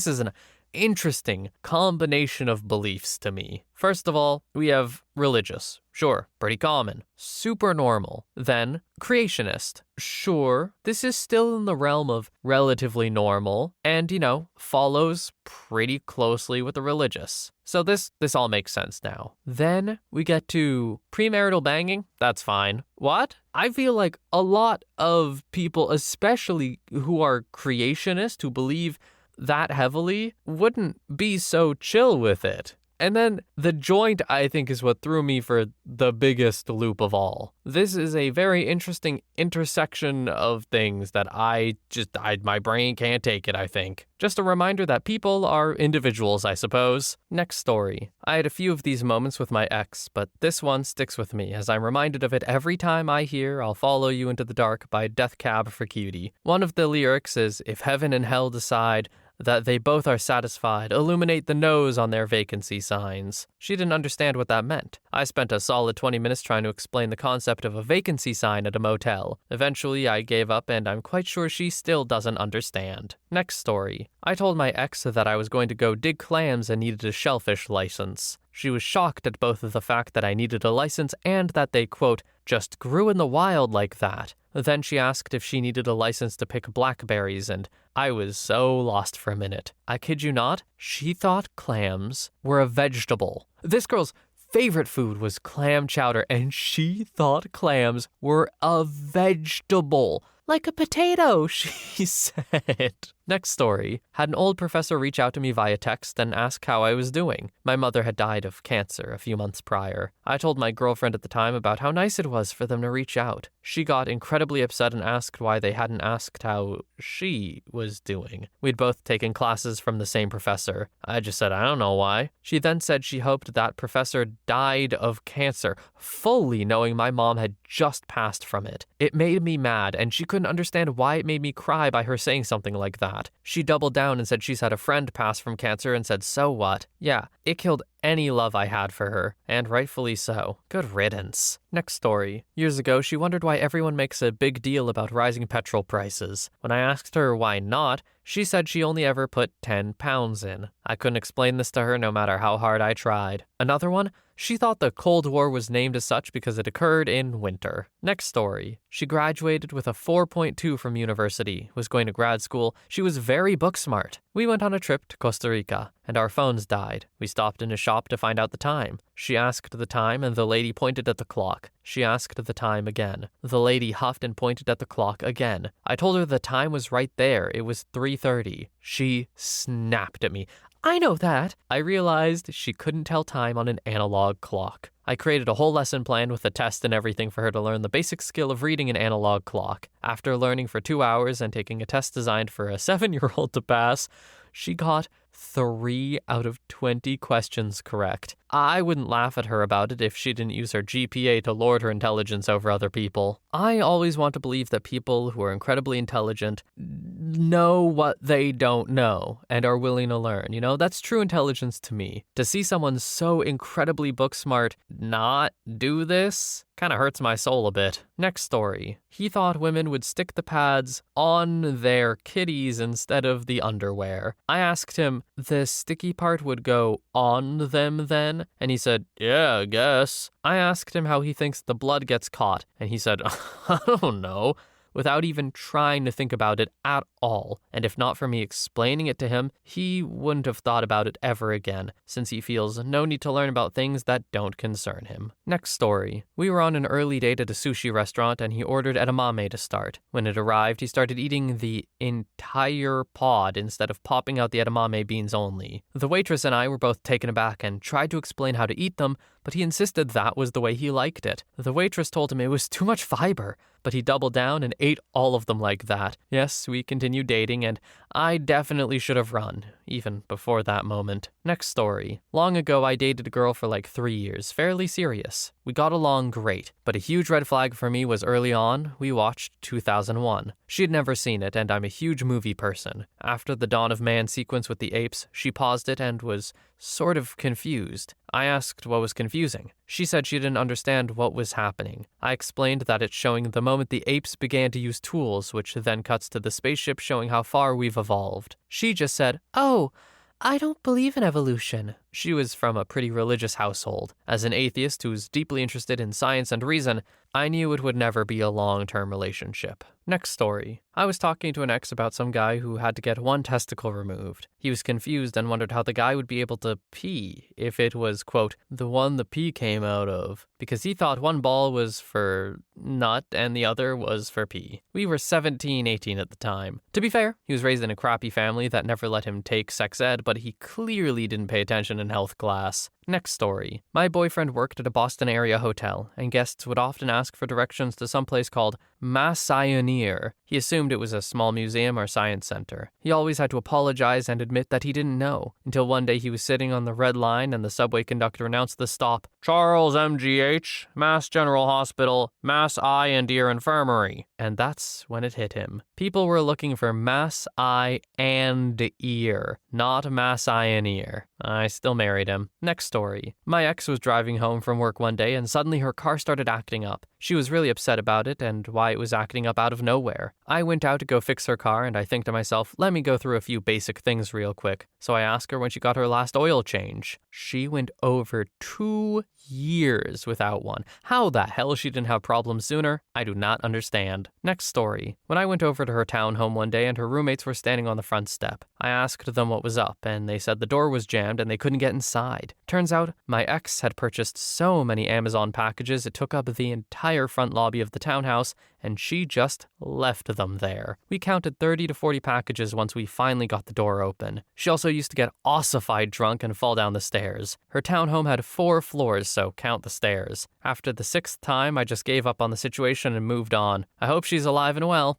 is an interesting combination of beliefs to me. First of all, we have religious. Sure, pretty common. Super normal. Then, creationist. Sure, this is still in the realm of relatively normal and, follows pretty closely with the religious. So this all makes sense now. Then we get to premarital banging. That's fine. What? I feel like a lot of people, especially who are creationists, who believe that heavily, wouldn't be so chill with it. And then the joint, I think, is what threw me for the biggest loop of all. This is a very interesting intersection of things that my brain can't take it, I think. Just a reminder that people are individuals, I suppose. Next story. I had a few of these moments with my ex, but this one sticks with me as I'm reminded of it every time I hear I'll Follow You Into the Dark by Death Cab for Cutie. One of the lyrics is, if heaven and hell decide that they both are satisfied, illuminate the nose on their vacancy signs. She didn't understand what that meant. I spent a solid 20 minutes trying to explain the concept of a vacancy sign at a motel. Eventually, I gave up, and I'm quite sure she still doesn't understand. Next story. I told my ex that I was going to go dig clams and needed a shellfish license. She was shocked at both the fact that I needed a license and that they, quote, just grew in the wild like that. Then she asked if she needed a license to pick blackberries, and I was so lost for a minute. I kid you not, she thought clams were a vegetable. This girl's favorite food was clam chowder, and she thought clams were a vegetable. Like a potato, she said. Next story. Had an old professor reach out to me via text and ask how I was doing. My mother had died of cancer a few months prior. I told my girlfriend at the time about how nice it was for them to reach out. She got incredibly upset and asked why they hadn't asked how she was doing. We'd both taken classes from the same professor. I just said, I don't know why. She then said she hoped that professor died of cancer, fully knowing my mom had just passed from it. It made me mad, and she couldn't understand why it made me cry by her saying something like that. She doubled down and said she's had a friend pass from cancer and said, so what? Yeah, it killed any love I had for her, and rightfully so. Good riddance. Next story. Years ago, she wondered why everyone makes a big deal about rising petrol prices. When I asked her why not, she said she only ever put 10 pounds in. I couldn't explain this to her no matter how hard I tried. Another one? She thought the Cold War was named as such because it occurred in winter. Next story. She graduated with a 4.2 from university, was going to grad school. She was very book smart. We went on a trip to Costa Rica, and our phones died. We stopped in a shop to find out the time. She asked the time, and the lady pointed at the clock. She asked the time again. The lady huffed and pointed at the clock again. I told her the time was right there. It was 3:30. She snapped at me. I know that. I realized she couldn't tell time on an analog clock. I created a whole lesson plan with a test and everything for her to learn the basic skill of reading an analog clock. After learning for 2 hours and taking a test designed for a 7-year-old to pass, she got 3 out of 20 questions correct. I wouldn't laugh at her about it if she didn't use her GPA to lord her intelligence over other people. I always want to believe that people who are incredibly intelligent know what they don't know and are willing to learn. That's true intelligence to me. To see someone so incredibly book smart not do this kind of hurts my soul a bit. Next story. He thought women would stick the pads on their kitties instead of the underwear. I asked him, the sticky part would go on them then? fun? And he said, yeah, I guess. I asked him how he thinks the blood gets caught, and he said, I don't know, without even trying to think about it at all. And if not for me explaining it to him, he wouldn't have thought about it ever again, since he feels no need to learn about things that don't concern him. Next story. We were on an early date at a sushi restaurant, and he ordered edamame to start. When it arrived, he started eating the entire pod instead of popping out the edamame beans only. The waitress and I were both taken aback and tried to explain how to eat them, but he insisted that was the way he liked it. The waitress told him it was too much fiber, but he doubled down and ate all of them like that. Yes, we continued dating, and I definitely should have run, even before that moment. Next story. Long ago, I dated a girl for like 3 years, fairly serious. We got along great, but a huge red flag for me was early on, we watched 2001. She had never seen it, and I'm a huge movie person. After the Dawn of Man sequence with the apes, she paused it and was sort of confused. I asked what was confusing. She said she didn't understand what was happening. I explained that it's showing the moment the apes began to use tools, which then cuts to the spaceship showing how far we've evolved. She just said, "Oh, I don't believe in evolution." She was from a pretty religious household. As an atheist who's deeply interested in science and reason, I knew it would never be a long-term relationship. Next story. I was talking to an ex about some guy who had to get one testicle removed. He was confused and wondered how the guy would be able to pee if it was, quote, the one the pee came out of, because he thought one ball was for nut and the other was for pee. We were 17, 18 at the time. To be fair, he was raised in a crappy family that never let him take sex ed, but he clearly didn't pay attention in health class. Next story. My boyfriend worked at a Boston area hotel, and guests would often ask for directions to some place called Massioneer. He assumed it was a small museum or science center. He always had to apologize and admit that he didn't know, until one day he was sitting on the red line and the subway conductor announced the stop, Charles MGH, Mass General Hospital, Mass Eye and Ear Infirmary. And that's when it hit him. People were looking for Mass Eye and Ear, not Mass Eye and Ear. I still married him. Next story. My ex was driving home from work one day and suddenly her car started acting up. She was really upset about it and why it was acting up out of nowhere. I went out to go fix her car and I think to myself, let me go through a few basic things real quick. So I asked her when she got her last oil change. She went over 2 years without one. How the hell she didn't have problems sooner? I do not understand. Next story. When I went over to her townhome one day and her roommates were standing on the front step, I asked them what was up and they said the door was jammed and they couldn't get inside. Turns out my ex had purchased so many Amazon packages it took up the entire front lobby of the townhouse and she just left them there. We counted 30 to 40 packages once we finally got the door open. She also used to get ossified drunk and fall down the stairs. Her townhome had 4 floors, so count the stairs. After the 6th time, I just gave up on the situation and moved on. I hope she's alive and well,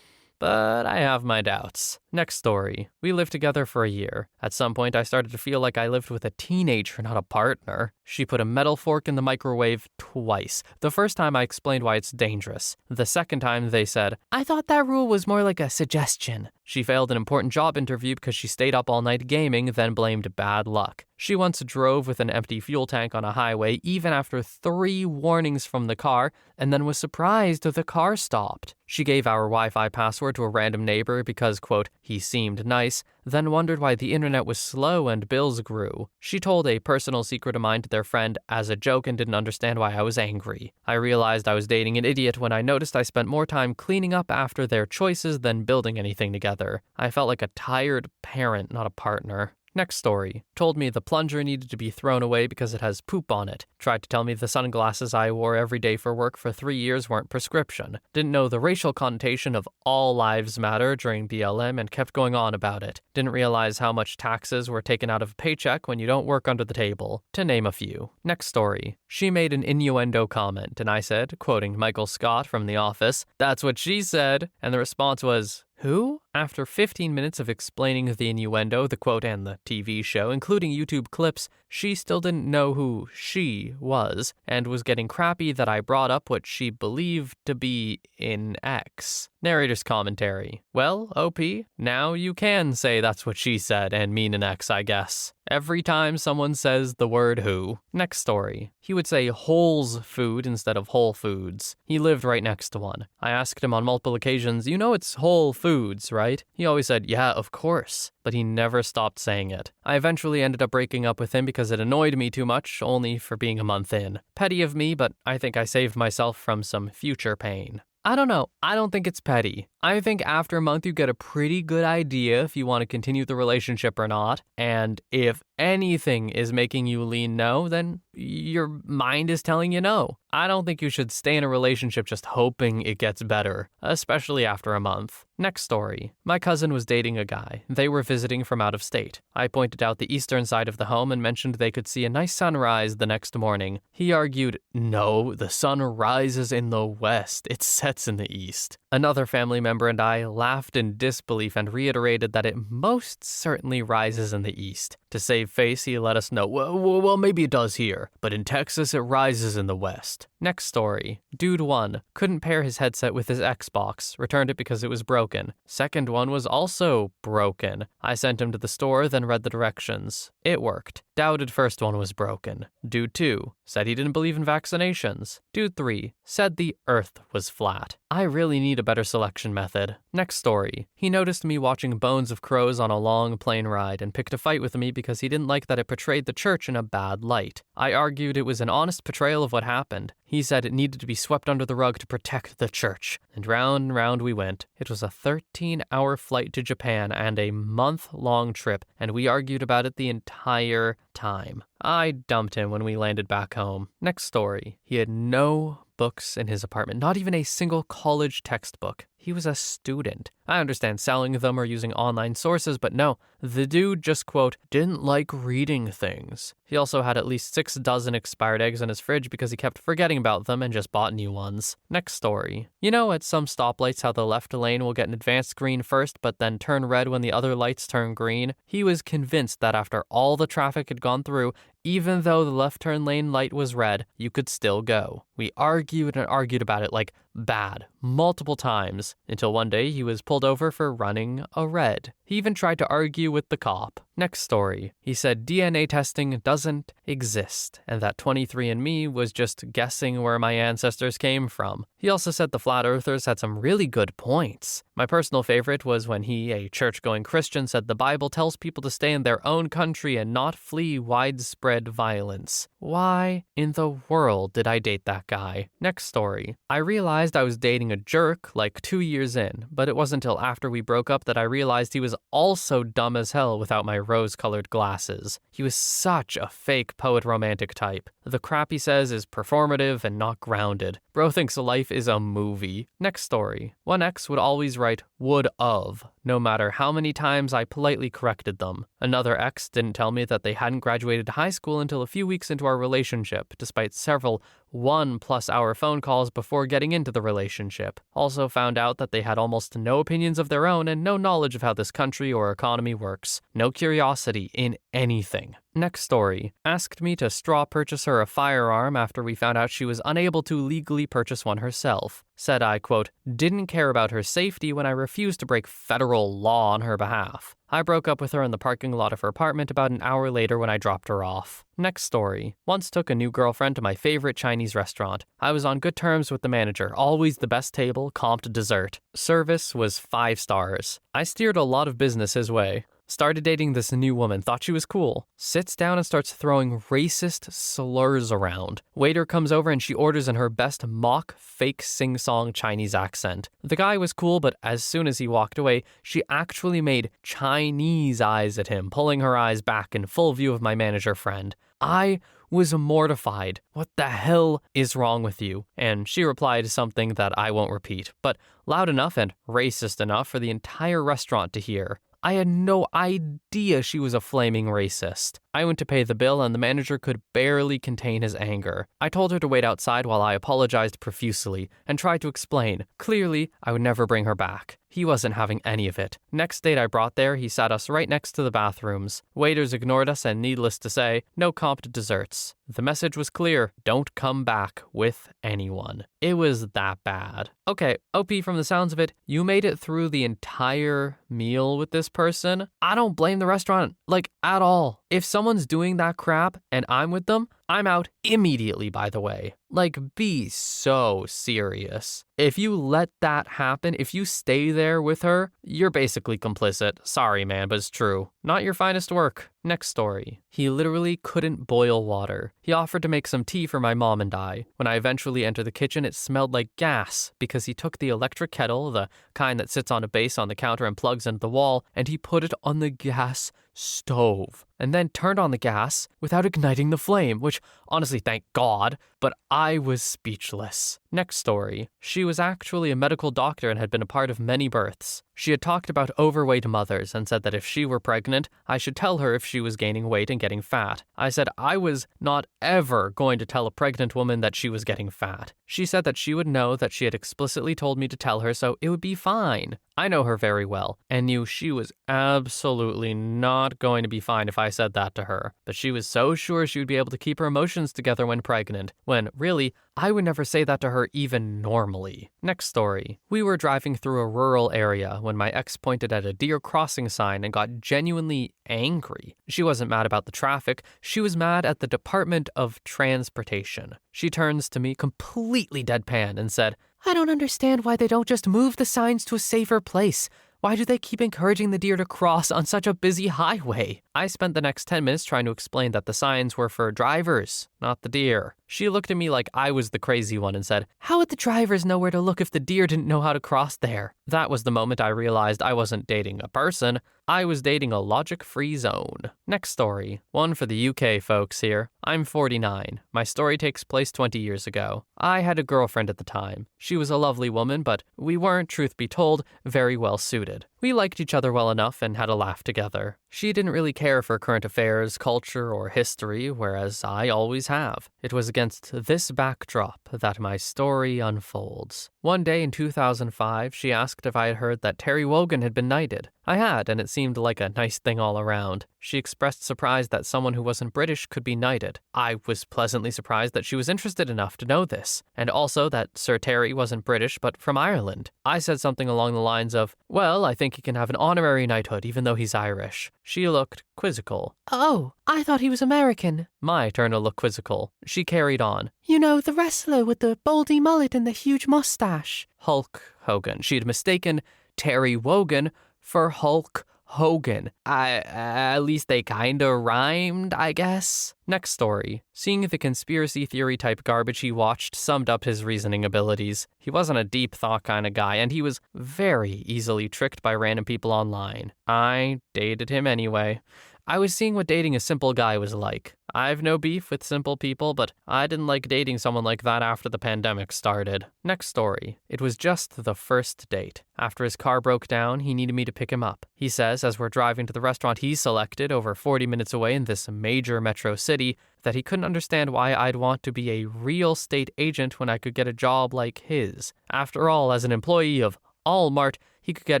but I have my doubts. Next story. We lived together for a year. At some point, I started to feel like I lived with a teenager, not a partner. She put a metal fork in the microwave twice. The first time I explained why it's dangerous. The second time they said, I thought that rule was more like a suggestion. She failed an important job interview because she stayed up all night gaming, then blamed bad luck. She once drove with an empty fuel tank on a highway even after 3 warnings from the car, and then was surprised the car stopped. She gave our Wi-Fi password to a random neighbor because, quote, he seemed nice, then wondered why the internet was slow and bills grew. She told a personal secret of mine to their friend as a joke and didn't understand why I was angry. I realized I was dating an idiot when I noticed I spent more time cleaning up after their choices than building anything together. I felt like a tired parent, not a partner. Next story. Told me the plunger needed to be thrown away because it has poop on it. Tried to tell me the sunglasses I wore every day for work for 3 years weren't prescription. Didn't know the racial connotation of all lives matter during BLM and kept going on about it. Didn't realize how much taxes were taken out of a paycheck when you don't work under the table. To name a few. Next story. She made an innuendo comment and I said, quoting Michael Scott from The Office, "That's what she said." And the response was, who? After 15 minutes of explaining the innuendo, the quote, and the TV show, including YouTube clips, she still didn't know who she was, and was getting crappy that I brought up what she believed to be in X. Narrator's commentary. Well, OP, now you can say that's what she said and mean an X, I guess. every time someone says the word who. Next story. He would say Whole's Food instead of Whole Foods. He lived right next to one. I asked him on multiple occasions, you know it's Whole Foods, right? He always said, yeah, of course, but he never stopped saying it. I eventually ended up breaking up with him because it annoyed me too much, only for being a month in. Petty of me, but I think I saved myself from some future pain. I don't know. I don't think it's petty. I think after a month you get a pretty good idea if you want to continue the relationship or not. And if anything is making you lean no, then your mind is telling you no. I don't think you should stay in a relationship just hoping it gets better, especially after a month. Next story. My cousin was dating a guy. They were visiting from out of state. I pointed out the eastern side of the home and mentioned they could see a nice sunrise the next morning. He argued, no, the sun rises in the west. It sets in the east. Another family member and I laughed in disbelief and reiterated that it most certainly rises in the east. To save face, he let us know, well, maybe it does here, but in Texas it rises in the west. Next story. Dude 1 couldn't pair his headset with his Xbox, returned it because it was broken. Second one was also broken. I sent him to the store, then read the directions. It worked. Doubted first one was broken. Dude 2 said he didn't believe in vaccinations. Dude 3 said the earth was flat. I really need a better selection method. Next story. He noticed me watching Bones of Crows on a long plane ride and picked a fight with me because he didn't like that it portrayed the church in a bad light. I argued it was an honest portrayal of what happened. He said it needed to be swept under the rug to protect the church. And round we went. It was a 13-hour flight to Japan and a month-long trip, and we argued about it the entire time. I dumped him when we landed back home. Next story. He had no books in his apartment, not even a single college textbook. He was a student. I understand selling them or using online sources, but no, the dude just, quote, didn't like reading things. He also had at least 6 dozen expired eggs in his fridge because he kept forgetting about them and just bought new ones. Next story. You know at some stoplights how the left lane will get an advanced green first, but then turn red when the other lights turn green? He was convinced that after all the traffic had gone through, even though the left turn lane light was red, you could still go. We argued and argued about it like bad, multiple times, until one day he was pulled over for running a red. He even tried to argue with the cop. Next story. He said DNA testing doesn't exist, and that 23andMe was just guessing where my ancestors came from. He also said the flat earthers had some really good points. My personal favorite was when he, a church-going Christian, said the Bible tells people to stay in their own country and not flee widespread violence. Why in the world did I date that guy? Next story. I realized I was dating a jerk like 2 years in, but it wasn't until after we broke up that I realized he was also dumb as hell without my rose-colored glasses. He was such a fake poet romantic type. The crap he says is performative and not grounded. Bro thinks life is a movie. Next story. One ex would always write would of, no matter how many times I politely corrected them. Another ex didn't tell me that they hadn't graduated high school until a few weeks into our relationship, despite several 1+ hour phone calls before getting into the relationship. Also found out that they had almost no opinions of their own and no knowledge of how this country or economy works. No curiosity in anything. Next story. Asked me to straw purchase her a firearm after we found out she was unable to legally purchase one herself. Said I, quote, didn't care about her safety when I refused to break federal law on her behalf. I broke up with her in the parking lot of her apartment about an hour later when I dropped her off. Next story. Once took a new girlfriend to my favorite Chinese restaurant. I was on good terms with the manager, always the best table, comped dessert. Service was 5 stars. I steered a lot of business his way. Started dating this new woman, thought she was cool. Sits down and starts throwing racist slurs around. Waiter comes over and she orders in her best mock fake sing-song Chinese accent. The guy was cool, but as soon as he walked away, she actually made Chinese eyes at him, pulling her eyes back in full view of my manager friend. I was mortified. What the hell is wrong with you? And she replied something that I won't repeat, but loud enough and racist enough for the entire restaurant to hear. I had no idea she was a flaming racist. I went to pay the bill and the manager could barely contain his anger. I told her to wait outside while I apologized profusely and tried to explain. Clearly, I would never bring her back. He wasn't having any of it. Next date I brought there, he sat us right next to the bathrooms. Waiters ignored us and needless to say, no comped desserts. The message was clear, don't come back with anyone. It was that bad. Okay, OP, from the sounds of it, you made it through the entire meal with this person. I don't blame the restaurant, at all. If someone's doing that crap and I'm with them, I'm out immediately, by the way. Like, be so serious. If you let that happen, if you stay there with her, you're basically complicit. Sorry, man, but it's true. Not your finest work. Next story. He literally couldn't boil water. He offered to make some tea for my mom and I. When I eventually entered the kitchen, it smelled like gas because he took the electric kettle, the kind that sits on a base on the counter and plugs into the wall, and he put it on the gas stove and then turned on the gas without igniting the flame, which honestly, thank God, but I was speechless. Next story. She was actually a medical doctor and had been a part of many births. She had talked about overweight mothers and said that if she were pregnant, I should tell her if she was gaining weight and getting fat. I said I was not ever going to tell a pregnant woman that she was getting fat. She said that she would know that she had explicitly told me to tell her, so it would be fine. I know her very well and knew she was absolutely not going to be fine if I said that to her. But she was so sure she would be able to keep her emotions together when pregnant, when really, I would never say that to her even normally. Next story. We were driving through a rural area when my ex pointed at a deer crossing sign and got genuinely angry. She wasn't mad about the traffic, she was mad at the Department of Transportation. She turns to me completely deadpan and said, "I don't understand why they don't just move the signs to a safer place. Why do they keep encouraging the deer to cross on such a busy highway?" I spent the next 10 minutes trying to explain that the signs were for drivers, not the deer. She looked at me like I was the crazy one and said, "How would the drivers know where to look if the deer didn't know how to cross there?" That was the moment I realized I wasn't dating a person, I was dating a logic-free zone. Next story. One for the UK folks here. I'm 49. My story takes place 20 years ago. I had a girlfriend at the time. She was a lovely woman, but we weren't, truth be told, very well suited. We liked each other well enough and had a laugh together. She didn't really care for current affairs, culture, or history, whereas I always have. It was against this backdrop that my story unfolds. One day in 2005, she asked if I had heard that Terry Wogan had been knighted. I had, and it seemed like a nice thing all around. She expressed surprise that someone who wasn't British could be knighted. I was pleasantly surprised that she was interested enough to know this, and also that Sir Terry wasn't British but from Ireland. I said something along the lines of, "Well, I think he can have an honorary knighthood even though he's Irish." She looked quizzical. "Oh, I thought he was American." My turn to look quizzical. She carried on. "You know, the wrestler with the baldy mullet and the huge mustache." Hulk Hogan. She'd mistaken Terry Wogan for Hulk Hogan. At least they kinda rhymed, I guess. Next story. Seeing the conspiracy theory type garbage he watched summed up his reasoning abilities. He wasn't a deep thought kind of guy, and he was very easily tricked by random people online. I dated him anyway. I was seeing what dating a simple guy was like. I've no beef with simple people, but I didn't like dating someone like that after the pandemic started. Next story. It was just the first date. After his car broke down, he needed me to pick him up. He says, as we're driving to the restaurant he selected over 40 minutes away in this major metro city, that he couldn't understand why I'd want to be a real estate agent when I could get a job like his. After all, as an employee of Walmart, he could get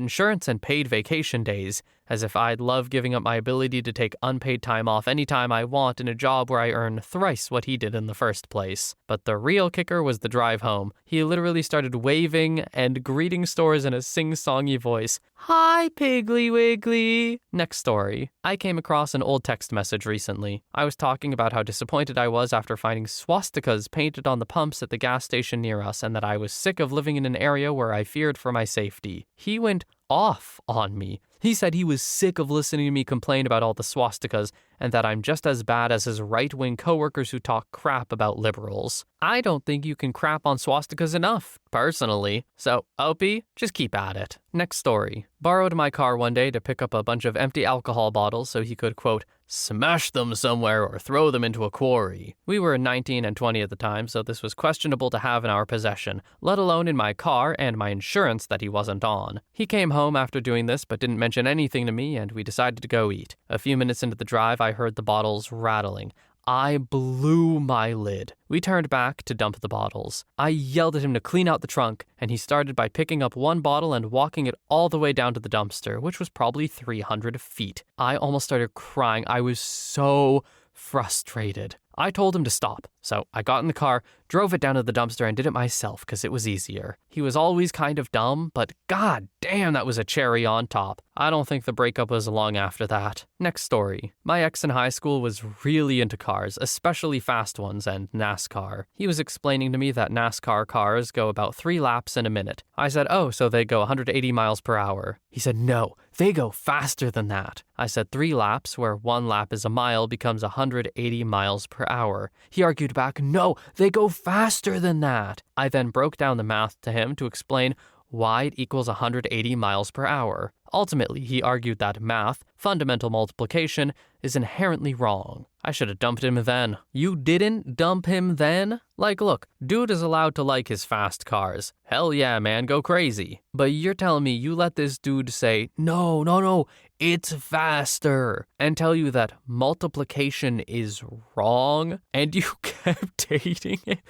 insurance and paid vacation days, as if I'd love giving up my ability to take unpaid time off anytime I want in a job where I earn thrice what he did in the first place. But the real kicker was the drive home. He literally started waving and greeting stores in a sing-songy voice. "Hi, Piggly Wiggly." Next story. I came across an old text message recently. I was talking about how disappointed I was after finding swastikas painted on the pumps at the gas station near us, and that I was sick of living in an area where I feared for my safety. He went off on me. He said he was sick of listening to me complain about all the swastikas and that I'm just as bad as his right-wing coworkers who talk crap about liberals. I don't think you can crap on swastikas enough, personally. So, OP, just keep at it. Next story. Borrowed my car one day to pick up a bunch of empty alcohol bottles so he could, quote, smash them somewhere or throw them into a quarry. We were 19 and 20 at the time, so this was questionable to have in our possession, let alone in my car and my insurance that he wasn't on. He came home after doing this but didn't mention anything to me, and we decided to go eat. A few minutes into the drive, I heard the bottles rattling. I blew my lid. We turned back to dump the bottles. I yelled at him to clean out the trunk, and he started by picking up one bottle and walking it all the way down to the dumpster, which was probably 300 feet. I almost started crying. I was so frustrated. I told him to stop. So I got in the car, drove it down to the dumpster, and did it myself because it was easier. He was always kind of dumb, but god damn, that was a cherry on top. I don't think the breakup was long after that. Next story. My ex in high school was really into cars, especially fast ones and NASCAR. He was explaining to me that NASCAR cars go about 3 laps in a minute. I said, oh, so they go 180 miles per hour. He said, no, they go faster than that. I said 3 laps, where 1 lap is a mile, becomes 180 miles per hour. He argued back, no, they go faster than that. I then broke down the math to him to explain why it equals 180 miles per hour. Ultimately, he argued that math, fundamental multiplication, is inherently wrong. I should have dumped him then. You didn't dump him then? Like, look, dude is allowed to like his fast cars. Hell yeah, man, go crazy. But you're telling me you let this dude say, no, it's faster, and tell you that multiplication is wrong, and you kept dating it?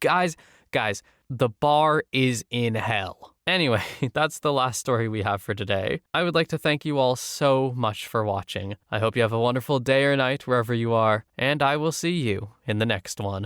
Guys, the bar is in hell. Anyway, that's the last story we have for today. I would like to thank you all so much for watching. I hope you have a wonderful day or night wherever you are, and I will see you in the next one.